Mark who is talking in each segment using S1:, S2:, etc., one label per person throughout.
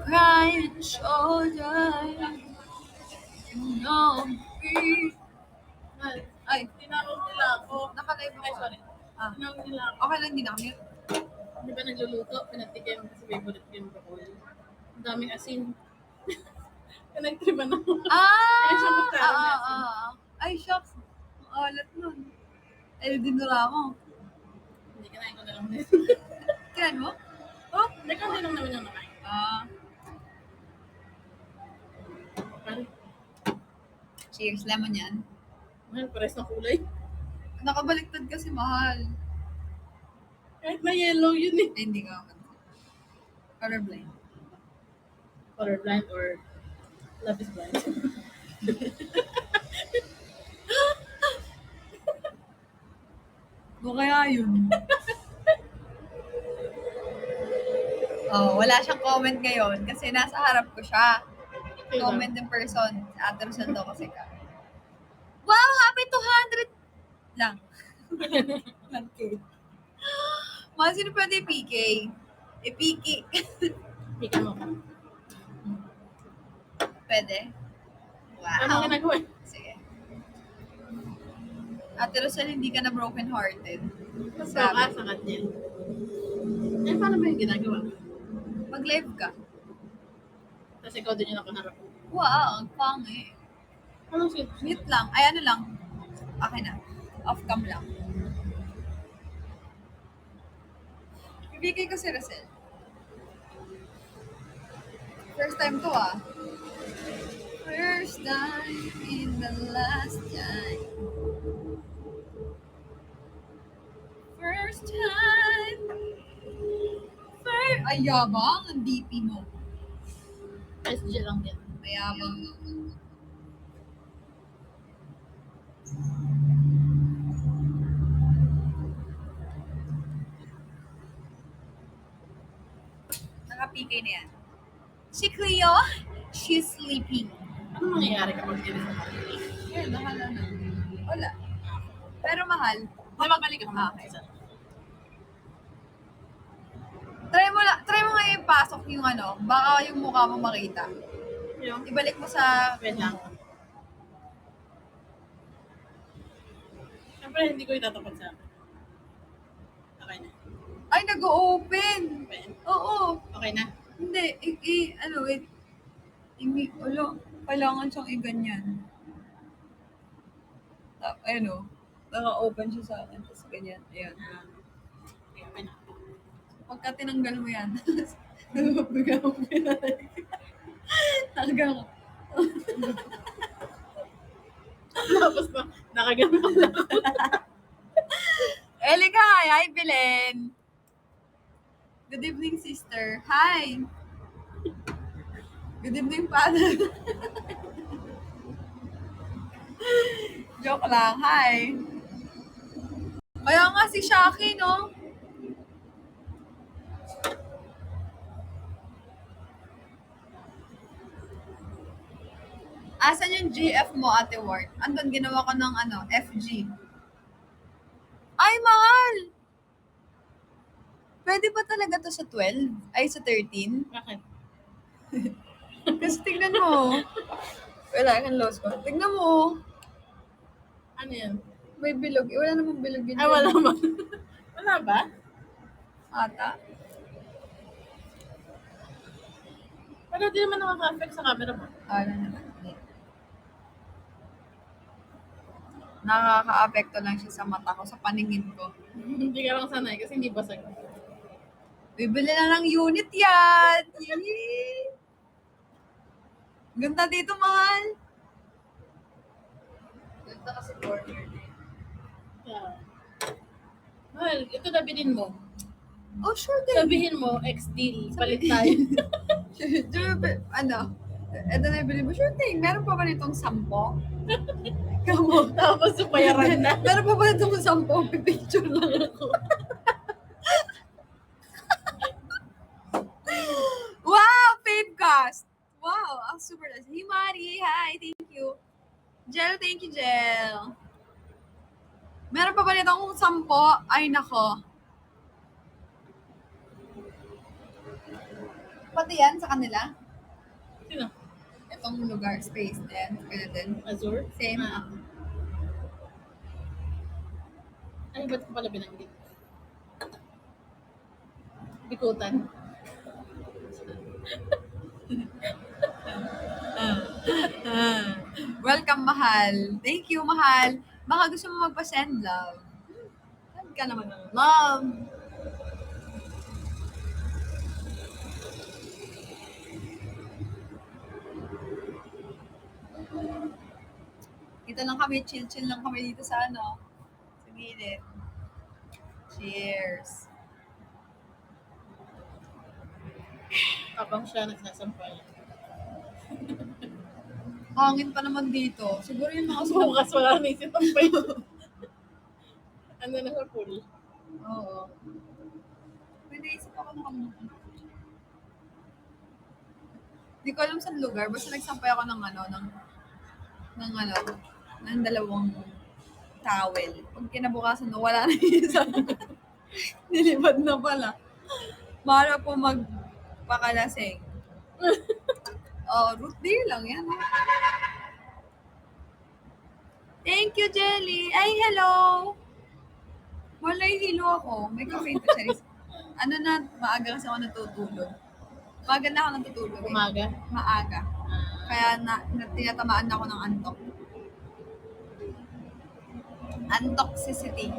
S1: crying shoulder. No, ay,
S2: Tinawag nila ako.
S1: nakalive
S2: Ay,
S1: ako.
S2: sorry.
S1: Ah,
S2: Tinawag nila ako.
S1: okay lang, hindi na kami.
S2: Di ba nagluluto? Pinatikim kasi favorite ko yung broccoli. Ang daming asin. Pinagtriban ako. Kaya siya magkaroon na asin.
S1: Ay, shucks. Ang alat nun. Ay, dinura mo.
S2: Hindi, kinain ko na lang din.
S1: Kailan mo?
S2: Oh, hindi lang naman yung nakain. Pare,
S1: Cheers, lemon yan.
S2: mahal, pares na kulay.
S1: Nakabaliktad kasi mahal.
S2: Kahit na yellow yun eh.
S1: Ay, hindi ka. Colorblind.
S2: Colorblind or love is blind.
S1: O kaya yun. Wala siyang comment ngayon kasi nasa harap ko siya. Comment in person. Ate Rosendo kasi ka. Wow! Happy 200 lang. 1K. Mga sino pwede PK? PK.
S2: Ika mo.
S1: Pwede?
S2: Ano
S1: Wow.
S2: ginagawa?
S1: Sige. Ate Rosel, hindi ka na broken hearted.
S2: Mas baka sa kanya. Eh, paano ba yung ginagawa?
S1: Mag-live ka.
S2: Tapos ikaw din yung nakaharap.
S1: Wow, ang pangit.
S2: Anong sweet?
S1: Mute lang. Ay, ano lang. Okay na. Off cam lang. Ibigay ko si Rosel. First time to First time in the last time. First time. Ay, yabang. Ang DP mo.
S2: SG lang din.
S1: Mayabang. Naka-PK na yan. Si Cleo, she's sleeping.
S2: Ano mangyayari kapag hindi sa marketing?
S1: Yun, bahala na. Wala. Pero mahal.
S2: Ay, magbalik ako.
S1: Okay. Try mo nga ipasok yung baka yung mukha mo makita.
S2: Yung?
S1: Ibalik mo sa...
S2: Wait lang. Siyempre, hindi ko itatapat sa akin. Okay na.
S1: Ay, nag-open!
S2: Okay na.
S1: Oo.
S2: Okay na.
S1: Hindi. Wait. Kailangan siyang i-ganyan. Naka-open siya sa akin. Tapos ganyan. Ayan.
S2: Okay na.
S1: Pagka tinanggal mo yan, bigyan mo pinalik. Talagang,
S2: Tapos na, nakagano pa lang.
S1: Elika, hi, Belen. Good evening, sister. Hi. Good evening, father. Joke lang, hi. Kaya nga si Shaki, no? Asan yung GF mo, Ate Ward? Andun, ginawa ko ng FG. Ay, mahal! Pwede ba talaga to sa 12? Ay, sa 13?
S2: Bakit?
S1: Kasi tignan mo. Wala kang lost ko. Tignan mo.
S2: Ano yan?
S1: May bilog. Wala namang bilog yun.
S2: Ay, wala ba? Wala ba?
S1: Ata.
S2: Pero di naman nakaka-affect sa camera mo.
S1: Wala naman. Nakaka-apekto lang siya sa mata ko, sa paningin ko.
S2: Hindi ka lang sanay kasi hindi basag.
S1: Bibili na ng unit yan! Yee! Ganda dito, mahal. Ganda kasi corner din.
S2: Yeah. Well, ito nabilin mo.
S1: Oh, sure din.
S2: Sabihin mo, ex-deal, palit tayo.
S1: Ito na ibili mo. Sure thing. Meron pa ba nitong 10? Kamo.
S2: Tapos supayaran na.
S1: Meron pa ba nitong 10? Pipicture lang ako. Wow! Favecast! Wow! Ang super nice. Hey, Mari! Hi! Thank you. Jel, thank you, Jel. Meron pa ba nitong 10? Ay, nako. Pati yan sa kanila.
S2: Sino?
S1: Itong lugar, space din. Kaya din.
S2: Azure?
S1: Same.
S2: Ay, ba't ko pala binanggit? Bikutan.
S1: Welcome, mahal. Thank you, mahal. Baka gusto mo magpa-send love. Send ka naman ng love. Dito lang kami, chill-chill lang kami dito sa ano. Sa gilid. Cheers.
S2: Habang siya nagsasampay.
S1: Hangin pa naman dito. Siguro yung mga sumunod.
S2: Bukas wala na yung sampay. Ano na sa pool?
S1: Oo. May naisip ako na kung hindi ko alam saan lugar. Basta nagsampay ako ng ng dalawang towel. Pag kinabukasan, wala na yung isa. Nilibad na pala. Para po magpakalasing. Root beer lang yan. Thank you, Jelly. Ay, hello. Malay hilo ako. May caffeine to, Charis. Ano na, maaga kasi ako natutulog. Maaga na ako natutulog.
S2: Umaga?
S1: Maaga. Kaya tinatamaan na ako ng antok. Antoxicity.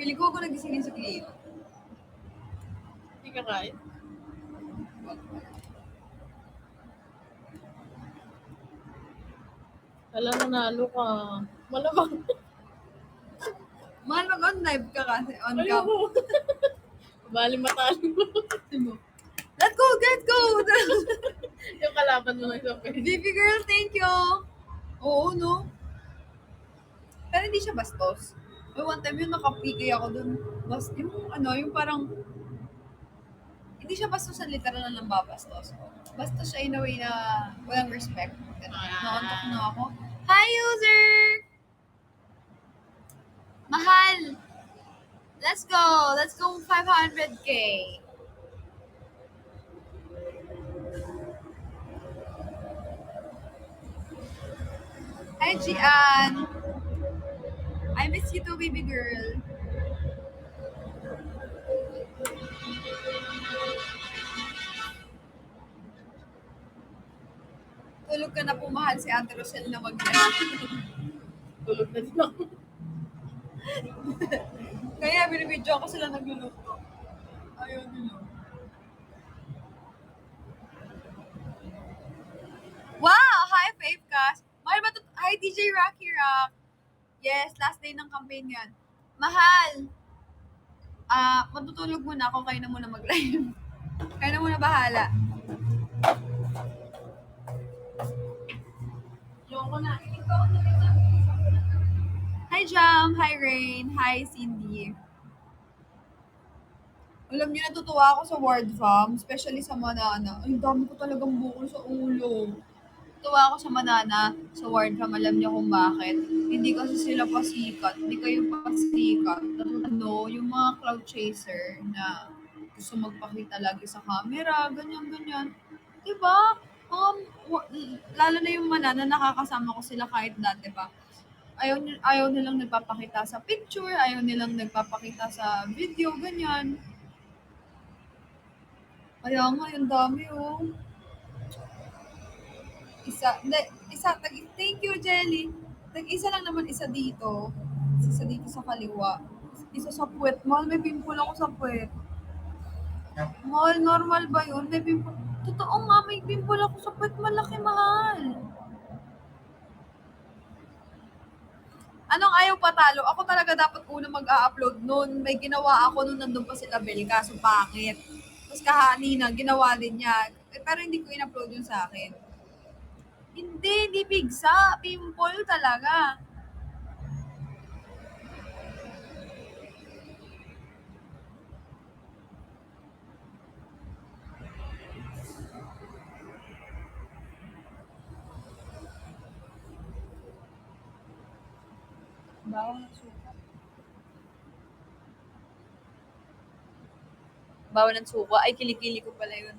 S1: Feeling ko ako nagisingin sa Cleo.
S2: Hindi ka kain? Alam mo, nalo ka. Malamang.
S1: Mahal mag-on live ka kasi. On cam.
S2: Ayoko. Bali matalo.
S1: Let's go! Let's go!
S2: Yung kalaban mo ng isang pwede.
S1: Baby girl, thank you! Oo, no? Pero hindi siya bastos. May one time yun, nakapikay ako dun. Yung parang, hindi siya bastos sa literal na nambabastos. Bastos siya in a way na walang respect. Nauntok na ako. Hi, user! Mahal! Let's go! Let's go 500k! Hi, Gian! I miss you too, baby girl. Tulog ka na po, mahal, si Ate Rosel na
S2: Tulog na din ako.
S1: Kaya binibidyo ako sila nagluluto. Ayaw nila. Wow! Hi, Faith Cass! Mahal, hi, DJ Rocky Rock! Yes, last day ng campaign yan. Mahal! Matutulog muna ako, kayo na muna mag-live. Kayo na muna bahala. Hi, Jam! Hi, Rain! Hi, Cindy! Alam niyo, natutuwa ako sa word fam, especially sa Manana. Ay, dami ko talagang bukol sa ulo. Tuwa ako sa Manana, sa word fam, alam niyo kung bakit. Hindi kasi sila pasikat. Hindi kayo pasikat. Yung mga cloud chaser na gusto magpakita lagi sa camera, ganyan-ganyan. Diba? Lalo na yung Manana, nakakasama ko sila kahit dati pa. Ayaw nilang nagpapakita sa picture, ayaw nilang nagpapakita sa video, ganyan. Kaya nga, yung dami, oh. Thank you, Jelly. Isa lang naman, isa dito. Isa dito sa kaliwa. Isa sa puwet. Mahal, may pimple ako sa puwet. Mahal, normal ba yun? May pimple. Totoo nga, may pimple ako sa puwet. Malaki, mahal. Anong ayaw patalo? Ako talaga dapat una mag-a-upload noon. May ginawa ako noon nandun pa sila Bel, kaso bakit? Tapos kanina, ginawa din niya. Pero hindi ko in-upload yun sa akin. Hindi bigsa. Pimple talaga. Bawang ng suka. Bawang ng suka? Ay, kilikili ko pala yun.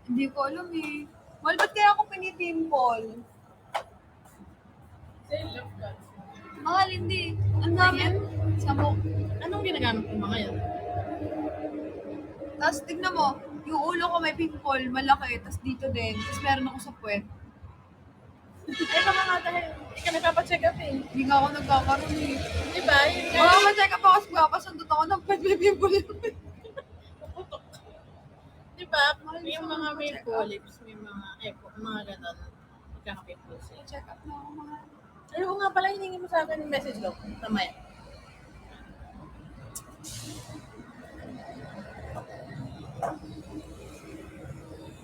S1: Hindi ko alam eh. Mahal, ba't kaya ako pinipimple?
S2: Say love God.
S1: Mahal, hindi. Ang dami. Samok.
S2: Anong ginagamit mo mga yan?
S1: Tapos tignan mo, yung ulo ko may pimple, malaki. Tapos dito din. Tapos meron ako sa puwet.
S2: Ay, baka nga dahil hindi ka nagpapacheck up eh.
S1: Hindi nga ako nagkakaroon eh.
S2: Di ba? Yun nga.
S1: Baka ma-check up ako, papasundot ako ng puwet, may pimple.
S2: Puputok. Di ba? Yung mga may polyps, may mga, mga ganon. Magkakapimples eh.
S1: Check up na ako mga.
S2: Ay, oo nga pala, hiningi mo sa akin yung message log. Tamaya.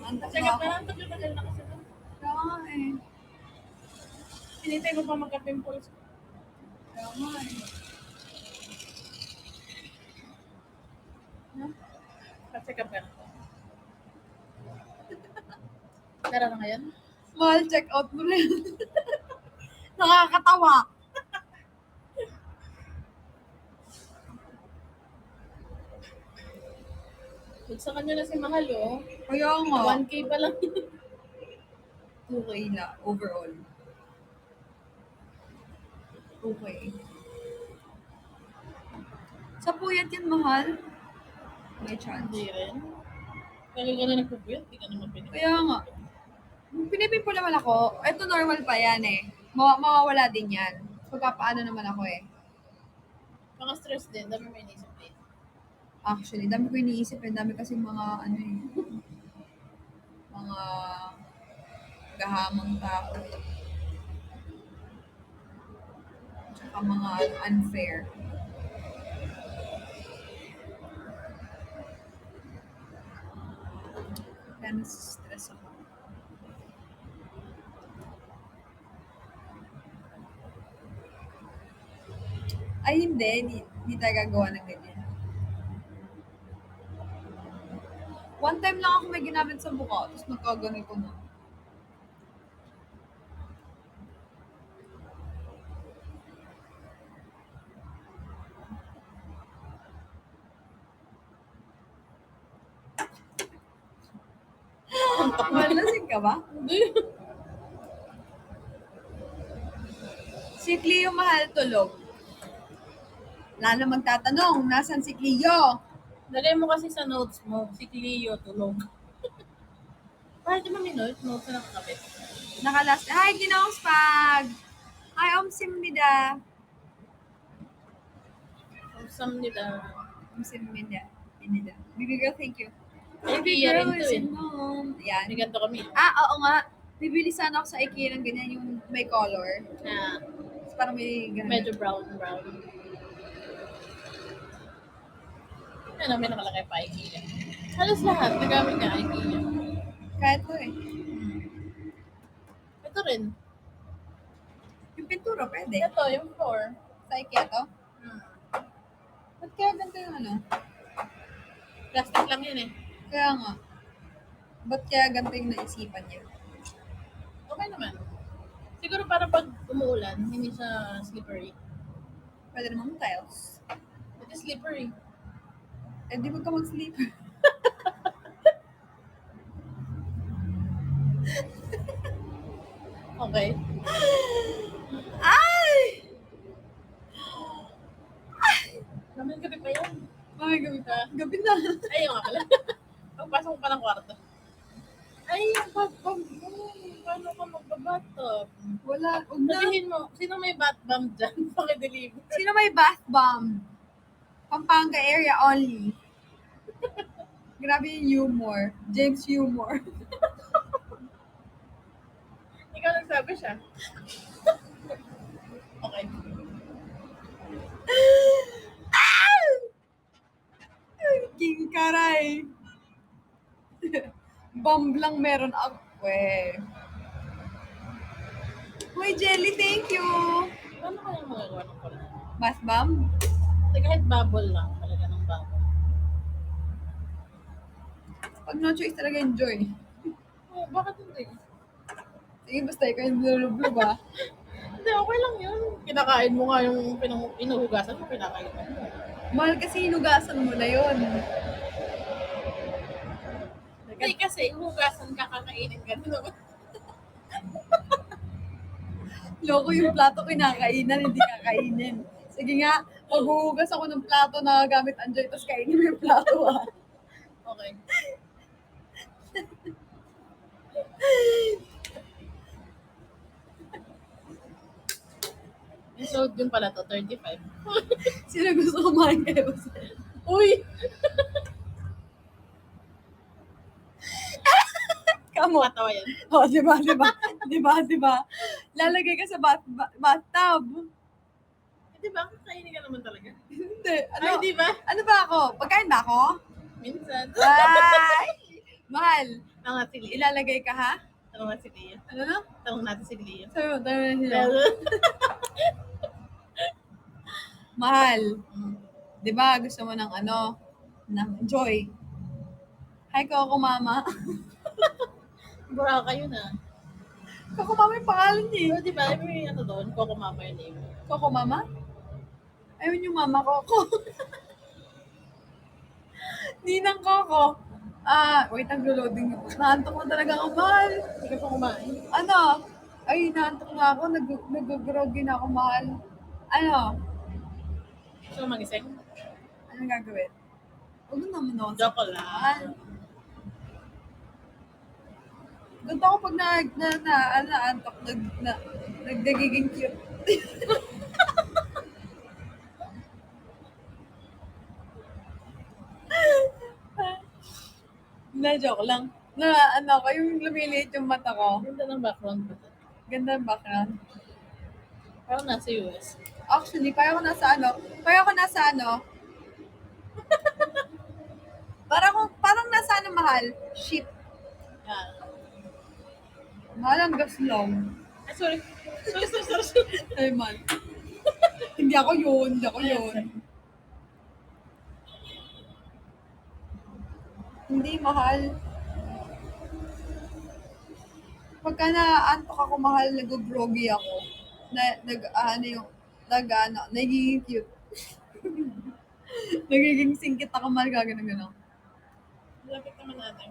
S1: Antas
S2: Check
S1: na
S2: up
S1: ako.
S2: na lang, tagal na kasi.
S1: Kaya nga eh.
S2: Hinintay ko pa magka-pimples.
S1: Kaya nga eh.
S2: Pa-check up ka na. Tara na ngayon?
S1: Mahal, check out mo rin. Nakakatawa.
S2: Sa kanya na si Mahal, oh.
S1: Kaya nga.
S2: 1K pa lang.
S1: 2K na overall. Okay. Sa puyat yan, mahal. May chance.
S2: Hindi rin. Kaya ka na nagpupuyat, di ka naman pinipuyat.
S1: Kaya nga. Pinipimple naman ako. Ito normal pa yan eh. Mawawala din yan. Pagpapaano naman ako eh.
S2: Mga stress din, dami may inisip din.
S1: Actually, dami ko iniisip eh. Dami kasi mga ano eh. Mga gahamang tao. Tsaka mga unfair. Kaya nasa-stress ako. Ay, hindi tayo gagawa ng ganyan. One time lang ako may ginamit sa mukha, tapos nagkaganito na. Malasing ka ba?
S2: Hindi.
S1: Si Cleo mahal tulog. Wala na magtatanong, nasan si Cleo?
S2: Lagay mo kasi sa notes mo, si Cleo tulog. Bakit di ba may notes na nakakabit?
S1: Nakalas. Hi, Ginoong Spag! Hi, Omsimnida.
S2: Samnida.
S1: Omsimnida. Inida. Baby girl, thank you.
S2: Ay,
S1: Baby
S2: Kia rin
S1: girl
S2: to
S1: is
S2: eh.
S1: in home. Yan.
S2: May ganito kami.
S1: Oo nga. Bibili sana ako sa IKEA ng ganyan yung may color.
S2: Na
S1: Tapos parang may ganun.
S2: medyo brown. Ano, may nakalagay pa IKEA. Halos lahat, nagamit niya IKEA.
S1: Kahit to eh.
S2: Ito rin.
S1: Yung pintura, pwede.
S2: Ito, yung floor.
S1: Sa IKEA to.
S2: Hmm.
S1: Ba't kaya ganito yung ano?
S2: Plastic lang yun eh.
S1: Kaya nga. Ba't kaya ganito yung naisipan niya?
S2: Okay naman. Siguro para pag umuulan, hindi siya slippery.
S1: Pwede naman tiles.
S2: It is slippery.
S1: Eh, di ba ka mag-sleep?
S2: Okay.
S1: Ay!
S2: Naman gabi pa yan.
S1: Ay, gabi pa. Gabi na.
S2: Ay, yung nga pala. Pagpasok ko pa ng kwarto. Ay, yung bath-bomb mo. Paano ka magbabathtub?
S1: Wala. Huwag na.
S2: Sabihin mo, sino may bath bomb dyan? Pakideliver.
S1: Sino may bath bomb? Pampanga area only. Grabe yung humor. James humor.
S2: Ikaw nagsabi siya. Okay.
S1: King Karay. Bomb lang meron ako eh. Uy, Jelly, thank you.
S2: Ano kaya magagawa ng pala?
S1: Bath bomb?
S2: Kahit bubble lang, talaga ng bubble.
S1: Pag no choice talaga enjoy.
S2: Oh, bakit hindi?
S1: Sige, basta ikaw yung blue ba?
S2: Hindi, okay lang yun. Kinakain mo nga yung inuhugasan mo, kinakain mo.
S1: Mahal kasi hinugasan mo na yun.
S2: Hindi kasi, hugasan ka, kakainin ka.
S1: Loko yung plato kinakainan, hindi kakainin. Sige nga, maghuhugas ako ng plato na gamit Anjoy, tapos kainin mo yung plato ah.
S2: Okay. Yung load yun pala to, 35.
S1: Sino gusto kumain kayo?
S2: Uy!
S1: Kamo.
S2: Matawa yan.
S1: Oh, di ba? Lalagay ka sa bathtub.
S2: Di ba? Kainin ka naman talaga.
S1: Hindi.
S2: Ay, di ba?
S1: Ano ba ako? Pagkain ba ako?
S2: Minsan.
S1: Ay! Mahal.
S2: Tanong natin si Lia.
S1: Ilalagay ka ha?
S2: Tanong natin si Lia.
S1: Ano na?
S2: Tanong natin si Lia.
S1: Sabi mo, tanong na sila. Mahal. Di ba gusto mo ng ng joy? Hi, Coco Mama.
S2: Bura kayo na.
S1: Coco Mama yung pangalan niya eh.
S2: Pero di ba, may ano doon, Coco Mama yung name.
S1: Coco Mama? Ayun yung mama Coco. Ninang Coco. Wait, naglo-loading. Naantok na talaga ako, mahal.
S2: Hindi ka pa kumain.
S1: Ano? Ay, naantok na ako. Nag-groggy na ako, mahal. Ano?
S2: Gusto mo magising?
S1: Anong gagawin? Huwag naman ako.
S2: Joke lang.
S1: Mahal. Ganto ako pag naantok, nagdagiging cute. Na joke lang. Ko, yung lumiliit yung mata ko.
S2: Ganda ng background ko.
S1: Ganda ng background.
S2: Parang nasa US.
S1: Actually, parang ako nasa parang nasa mahal, ship.
S2: Yan.
S1: Mahal ang gas lang.
S2: Ay, sorry. Sorry.
S1: Ay, man. Hindi ako yun. Hindi, mahal. Pagka naantok ako, mahal, nag-groggy ako. Nagiging cute. Nagiging singkit ako, mahal, gano'n.
S2: Lapit naman natin.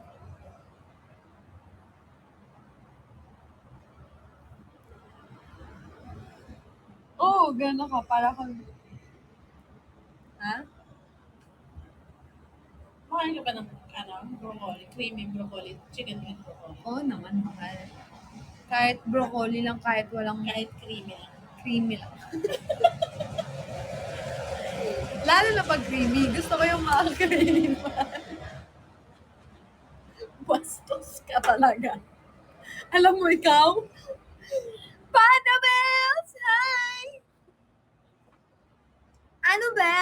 S1: Oo, gano'n ka, para kang... Ha?
S2: Makain ka ba ng broccoli? Creamy broccoli. Chicken with broccoli.
S1: Oo naman, mahal. Kahit broccoli lang, kahit walang
S2: Kahit creamy lang.
S1: creamy lang. Lalo na pag creamy, gusto ko yung mga creamy. Bastos ka talaga. Alam mo ikaw? Panda Bells! Hi! Ano ba?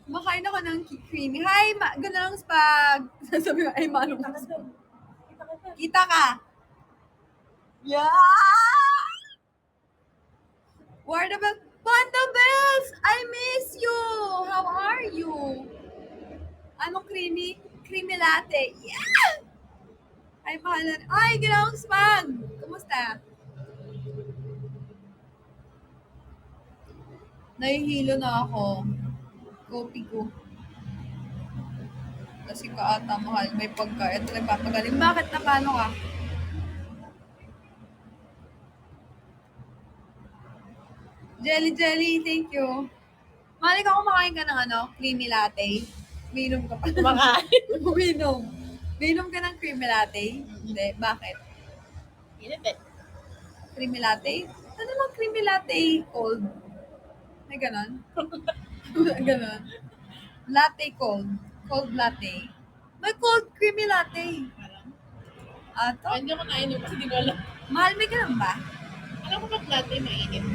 S1: Makain ako ng creamy. Hi, ganun lang spag. Sabi mo, ay, manong kita ka. Yeah! Where the bell? Panda Bells! I miss you! How are you? Anong creamy? Creamy latte. Yeah! Ay, mahalan. Ay, ginawang spag. Kumusta? Nahihilo na ako. Kopi ko. Kasi kaata mahal, may pagkain. Nagpapagaling. Bakit na paano ka? Jelly, thank you. Mali ka kumakain ka ng creamy latte. Minom ka pa.
S2: Kumakain.
S1: Minom ka ng creamy latte? Hindi. Bakit?
S2: Init eh.
S1: Creamy latte? Ano lang creamy latte cold? May ganon? Ganon. Latte cold. Cold latte. May cold creamy latte.
S2: Parang.
S1: Ato?
S2: Hindi ako nainom kasi di ko alam.
S1: Mahal, may ganon ba?
S2: Alam ko pag latte mainit.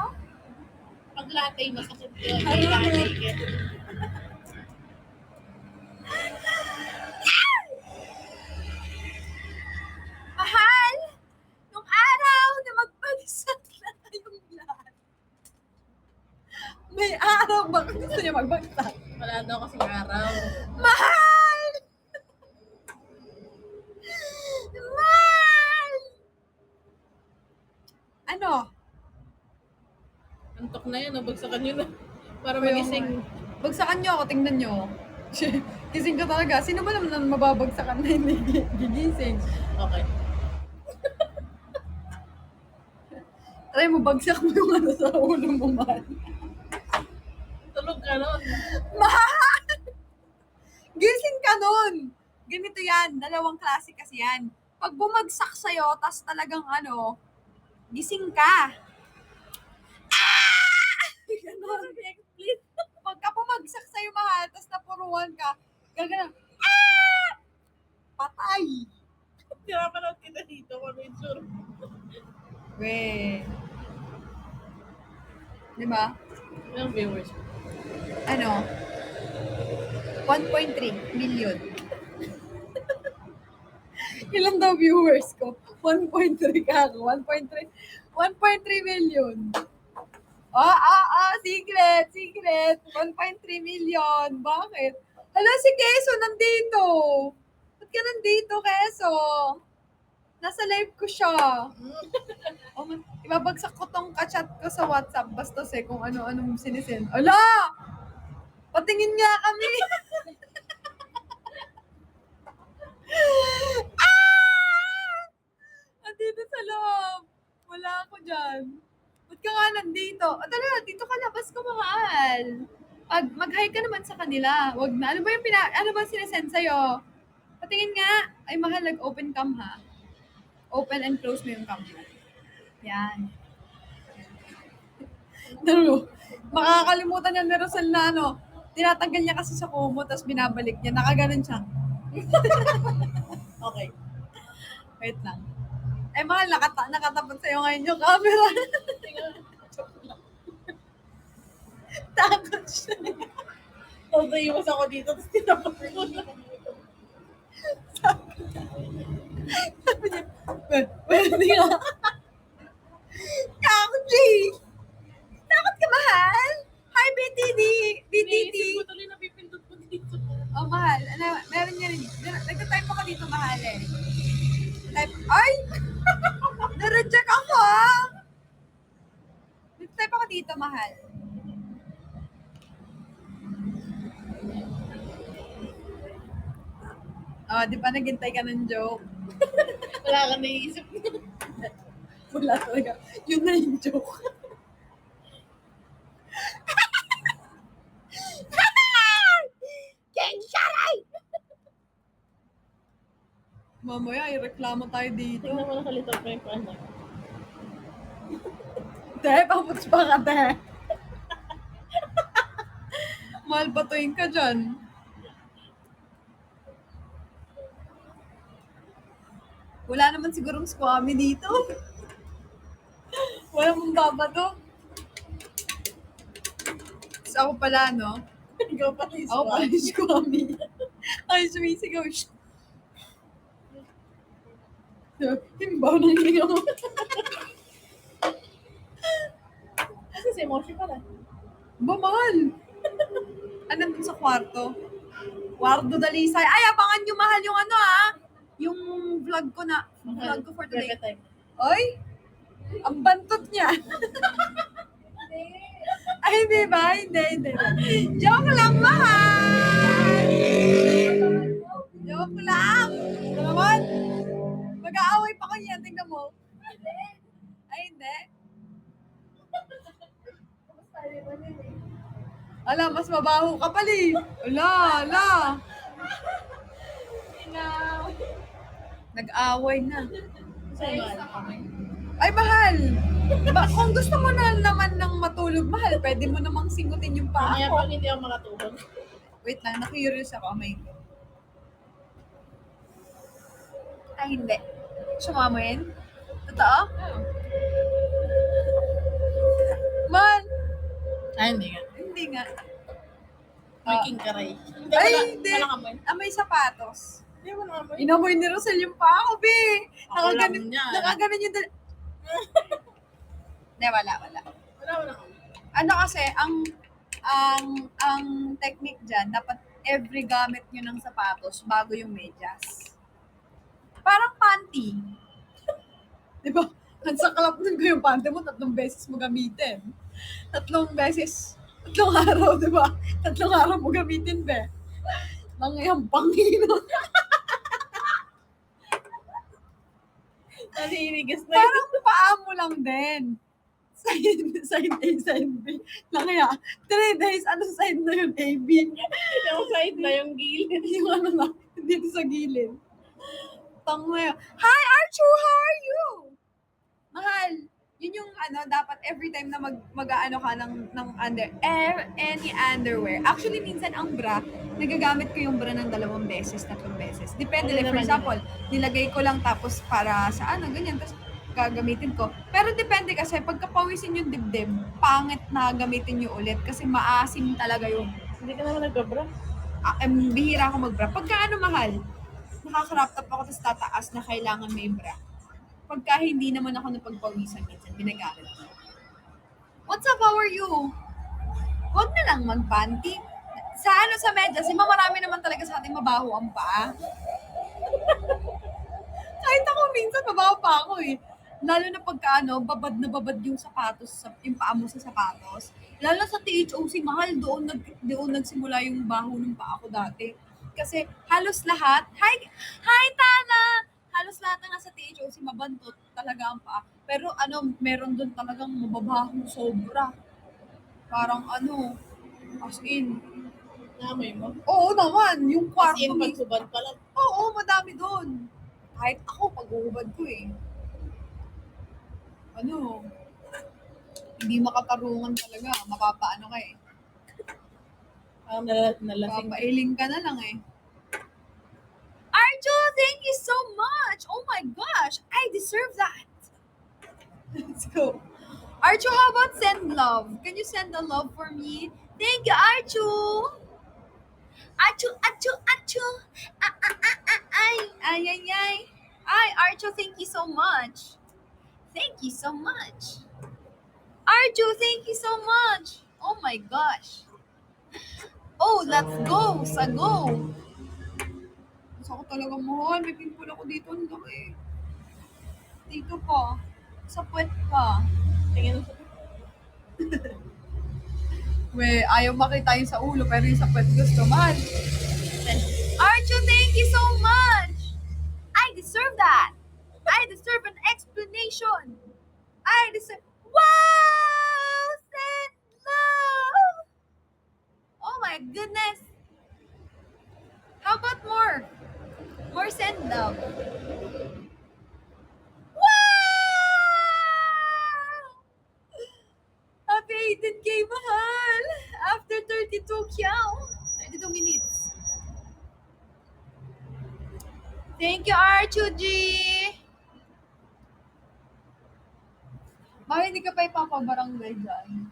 S1: Oh?
S2: Pag latte masakit yun.
S1: Ano?
S2: Kailangan mainit.
S1: Mahal! araw ba gusto niya magbagsak?
S2: Wala daw kasing araw.
S1: Mahal! Mahal! Ano?
S2: Antok na yun, nabagsakan yun. Para
S1: Kaya
S2: magising.
S1: Bagsakan niyo ako, tingnan niyo. Gising ka talaga. Sino ba naman ang mababagsakan na hindi gigising?
S2: Okay.
S1: Try mo, bagsak mo yung ano sa ulo mo, mahal.
S2: Tulog ka nun.
S1: Mahal! Gising ka nun! Ganito yan, dalawang klase kasi yan. Pag bumagsak sa'yo, tas talagang ano, gising ka. Ah! Ganon.
S2: Please.
S1: Pagka bumagsak sa'yo, mahal, tas napuruan ka, gaganon. Ah! Patay!
S2: Tinapanood kita dito, kung may sure.
S1: We. Di ba?
S2: Ilang viewers?
S1: Ano? 1.3 million. Ilan daw viewers ko? 1.3 ka ako. 1.3 million. Secret. 1.3 million. Bakit? Hala, si Keso nandito. Ba't ka nandito, Keso? Nasa live ko siya. Oh, ibabagsak ko tong kachat ko sa WhatsApp. Basta kung ano-anong sinisend. Ala! Patingin nga kami. Nandito sa loob. Wala ako dyan. Ba't ka nga nandito? Talaga, dito ka labas ko, mahal. Pag mag-hi ka naman sa kanila, wag na. Ano ba yung ano ba sinesend sa'yo? Patingin nga. Ay, mahal, nag-open cam ha. Open and close mo yung cam mo. Yan. Pero, makakalimutan niya ni Rosel na ano, tinatanggal niya kasi sa kumo, tapos binabalik niya. Nakaganon siya.
S2: Okay.
S1: Wait lang. Eh, mahal, nakatapat sa'yo ngayon yung camera. Takot siya.
S2: Tapos naiwas ako dito, tapos tinapos ko.
S1: Sabi niya, pwede nga. Takot, Jay. Takot ka, mahal. Hi, BTD. BTD.
S2: Iniisip ko tuloy na pipindot ko dito.
S1: Oh, mahal. Ano, meron niya rin. Nagtatype ako dito, mahal eh. Type, ay! Na-reject ako, ah! Nagtatype ako dito, mahal. Oh, di ba naghintay ka ng joke?
S2: Wala kang naiisip.
S1: Wala talaga. Yun na yung joke. King Sharay! Mamaya, ireklamo tayo dito.
S2: Tingnan mo nakalito pa yung paano.
S1: Te, paputs pa ka, te. Mahal, batuin ka dyan. Wala naman sigurong squammy dito. Wala mong babato. Tapos ako pala, no?
S2: Ikaw pala yung
S1: Ako pala
S2: swag.
S1: yung squammy. Ay, sumisigaw. Shh. Himbaw ng hininga mo.
S2: Kasi si Moshi pala.
S1: Ba, mahal. Ano dun sa kwarto? Kwarto Dalisay. Ay, abangan nyo, mahal, yung ano, ah. Yung vlog ko na. Vlog ko for today.
S2: Perfect time.
S1: Oy, ang bantot niya. Ay, hindi ba? Hindi. Joke lang, mahal. Joke lang. Ito naman. Mag-aaway pa kanya. Tingnan mo. Ay, hindi. Ala, mas mabaho ka pala eh. Ala. Nag-away na.
S2: Sa'yo.
S1: Ay, mahal. Kung gusto mo na naman ng matulog, mahal, pwede mo namang singutin yung paa
S2: Kaya
S1: ko.
S2: pag hindi ako makatulog.
S1: Wait lang, na-curious ako. May... Ay, hindi. Sumamuin? Totoo? Man,
S2: Ay, hindi nga.
S1: hindi nga.
S2: May king karay.
S1: Ay, hindi.
S2: Walang amoy.
S1: Amoy sapatos.
S2: Hindi mo na amoy.
S1: Inamoy ni Rosel yung paa ko, be.
S2: Ako lang yan.
S1: Nakaganon yung Hindi, wala.
S2: Wala amoy.
S1: Ano kasi, ang ang technique dyan, dapat every gamit nyo ng sapatos bago yung medyas. Parang panty. Di ba? Ang saklap nun ko yung panty mo, 3 beses mo gamitin. 3 beses, 3 araw, di ba? 3 araw mo gamitin, be. Nangayang pangino.
S2: Naninigas na yun.
S1: Parang paa mo lang din. Side A, side B. Langya. 3 days, ano side na yun? A, B.
S2: Yung side na yung gilid.
S1: Yung ano na, dito sa gilid. Tangwe. Hi, Archu! How are you? Mahal. Yun yung ano, dapat every time na mag-ano ka ng any underwear. Actually, minsan ang bra, nagagamit ko yung bra ng 2 beses, 3 beses. Depende.
S2: Ano
S1: Like, for
S2: naman
S1: example, nilagay ko lang tapos para sa ano, ganyan. Tapos gagamitin ko. Pero depende kasi, pagka pawisin yung dibdib, pangit na gamitin nyo ulit kasi maasim talaga yung
S2: Hindi ka naman nagbabra.
S1: bihira ako magbra. Pagka ano mahal, nakakrop top ako tapos tataas na kailangan may bra. Pagka hindi naman ako napagpawisan minsan, binagamit ko. What's up, how are you? Huwag na lang mag-panty. Sa ano sa medyas, marami naman talaga sa ating mabaho ang paa. Kahit ako minsan, mabaho pa ako eh. Lalo na pagka ano, babad na babad yung sapatos, yung paa mo sa sapatos. Lalo sa THOC, mahal, doon nagsimula yung baho ng paa ko dati. Kasi halos lahat, hi Tana! Halos lahat na nasa THOC, mabantot talaga ang paa. Pero ano, meron doon talagang mababahong sobra. Parang ano, as in,
S2: Namoy mo.
S1: oo naman, yung
S2: As
S1: kwarto
S2: in,
S1: mismo.
S2: pagsuban pa lang.
S1: Oo, madami doon. Kahit ako, pag-uubad ko eh. Ano, hindi makatarungan talaga. Mapapaano ka eh.
S2: Parang nalasing.
S1: Papailing ka na lang eh. Arjo, thank you so much! Oh my gosh, I deserve that! Let's go. Arjo, how about send love? Can you send the love for me? Thank you, Arjo! Achu, achu, achu! Ay, ay, ay. Ay, Arjo, thank you so much. Thank you so much. Arjo, thank you so much. Oh my gosh. Oh, let's go. Sa go. Gusto ko talaga mahal. May pimple ako dito. Ang laki. Dito pa. Sa puwet pa.
S2: Tingin mo.
S1: We, ayaw makita yung sa ulo, pero yung sa puwet gusto. Mahal. Arjo, thank you so much. I deserve that. I deserve an explanation. I deserve... Wow! Send love! Oh my goodness. How about more? More send love. Wow! Happy 18K, mahal! After 32 kyaw. 32 minutes. Thank you, Archuji! Bakit hindi ka pa ipapabarangay dyan?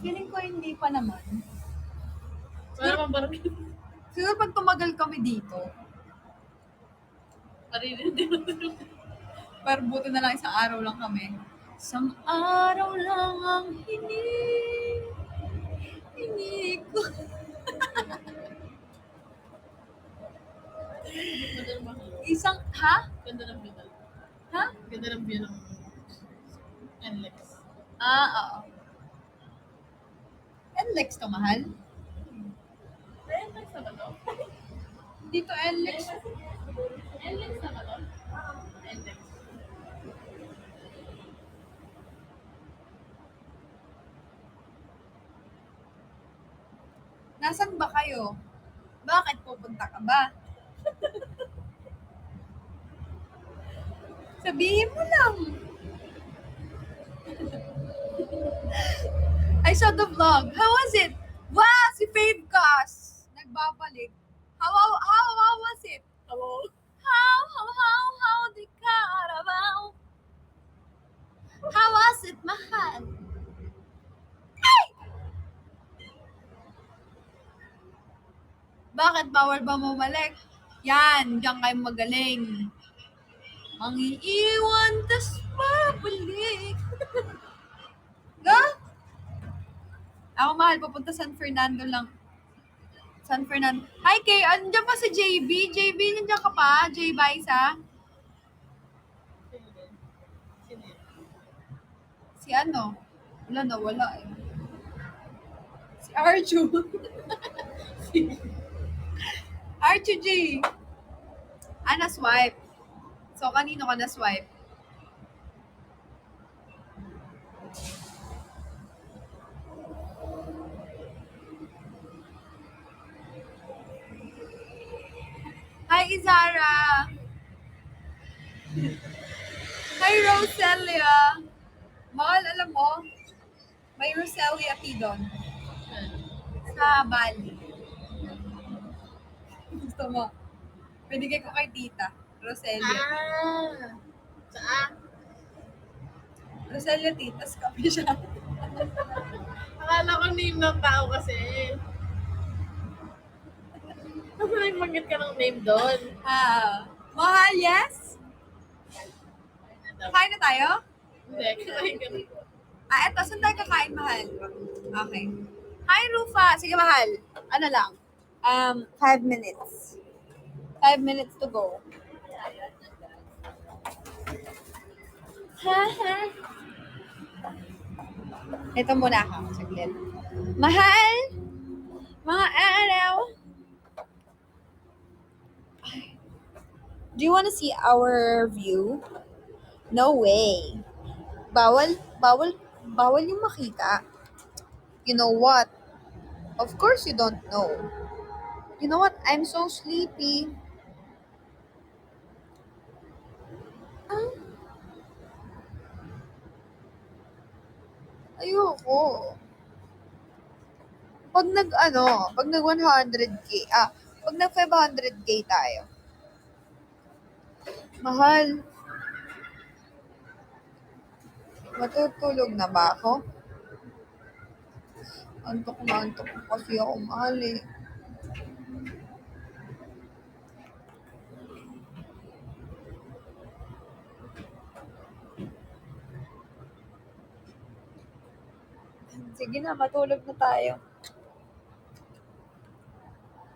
S1: Feeling ko hindi pa naman.
S2: Wala bang barang.
S1: Siguro pag tumagal kami dito,
S2: Maririnig mo.
S1: pero buti na lang isang araw lang kami. Isang araw lang ang hinig ko.
S2: Ganda ng mahal.
S1: Isang, ha?
S2: Ganda ng view.
S1: Ha?
S2: Ganda ng view ng NLEX.
S1: Oo. NLEX to, mahal?
S2: NLEX na ba to?
S1: Dito NLEX.
S2: NLEX na ba to? NLEX.
S1: Nasaan ba kayo? Bakit pupunta ka ba? Sabihin mo lang. I saw the vlog. How was it? Wow, si Fave Gus. Nagbabalik. How was it?
S2: Hello?
S1: How the Carabao? How was it, mahal? Ay! Bakit bawal ba bumalik? Yan, diyan kayo magaling. Ang iiwan, tas babalik. Ga? Ako, mahal, papunta San Fernando lang. San Fernando. Hi, Kay. Andiyan pa si JB. JB, nandiyan ka pa? J. Baisa?
S2: Sino yun? Sino yun?
S1: Si ano? Wala eh. Si Arju. Arju J. Na-swipe. So, kanino ka na-swipe? Hi, Izara. Hi, Roselia. Mahal, alam mo, may Roselia tea doon. Sa Bali. Gusto mo? Binigay ko kay tita. Roselia.
S2: Ah! Saan?
S1: Roselia tea, tas kape siya.
S2: Akala ko name ng tao kasi. Kasi nagbanggit ka ng name doon.
S1: Mahal, yes? Kain na tayo?
S2: Hindi, kakain ka na.
S1: Eto, saan tayo kakain, mahal? Okay. Hi, Rufa. Sige, mahal. Ano lang? 5 minutes. 5 minutes to go. Ito muna ako. Saglit. Mahal! Mga araw! Do you want to see our view? No way. Bawal yung makita. You know what? Of course you don't know. You know what? I'm so sleepy. Ayoko. Pag nag 100k, pag nag 500k tayo. Mahal. Matutulog na ba ako? Antok na kasi ako, mahal eh. Sige na, matulog na tayo.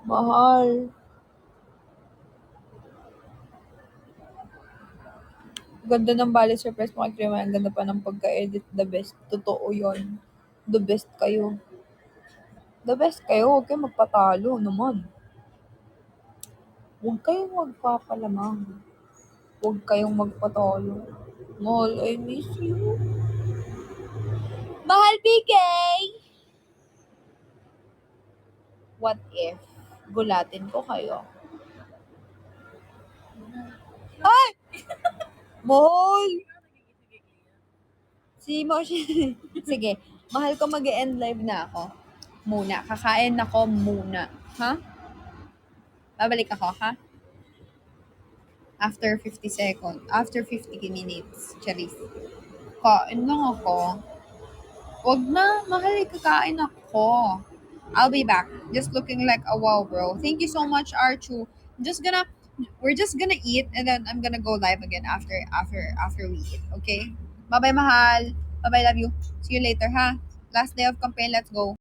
S1: Mahal. Ganda ng Bali Surprise mga krema. Ang ganda pa ng pagka-edit. The best. Totoo yon. The best kayo. The best kayo. Huwag kayong magpatalo naman. Huwag kayong magpapalamang. Huwag kayong magpatalo. Mahal, I miss you. Mahal, PK! What if gulatin ko kayo? Ay! Mahal! Sige, mahal ko mag-end live na ako. Muna. Kakain ako muna. Ha? Babalik ako, ha? After 50 seconds. After 50 minutes. Charis. Kain lang ako. Wag na. Mahal, kakain ako. I'll be back. Just looking like a wow, bro. Thank you so much, Archu. We're just gonna eat and then I'm gonna go live again after we eat. Okay? Bye-bye, mahal. Bye-bye, love you. See you later, ha? Last day of campaign. Let's go.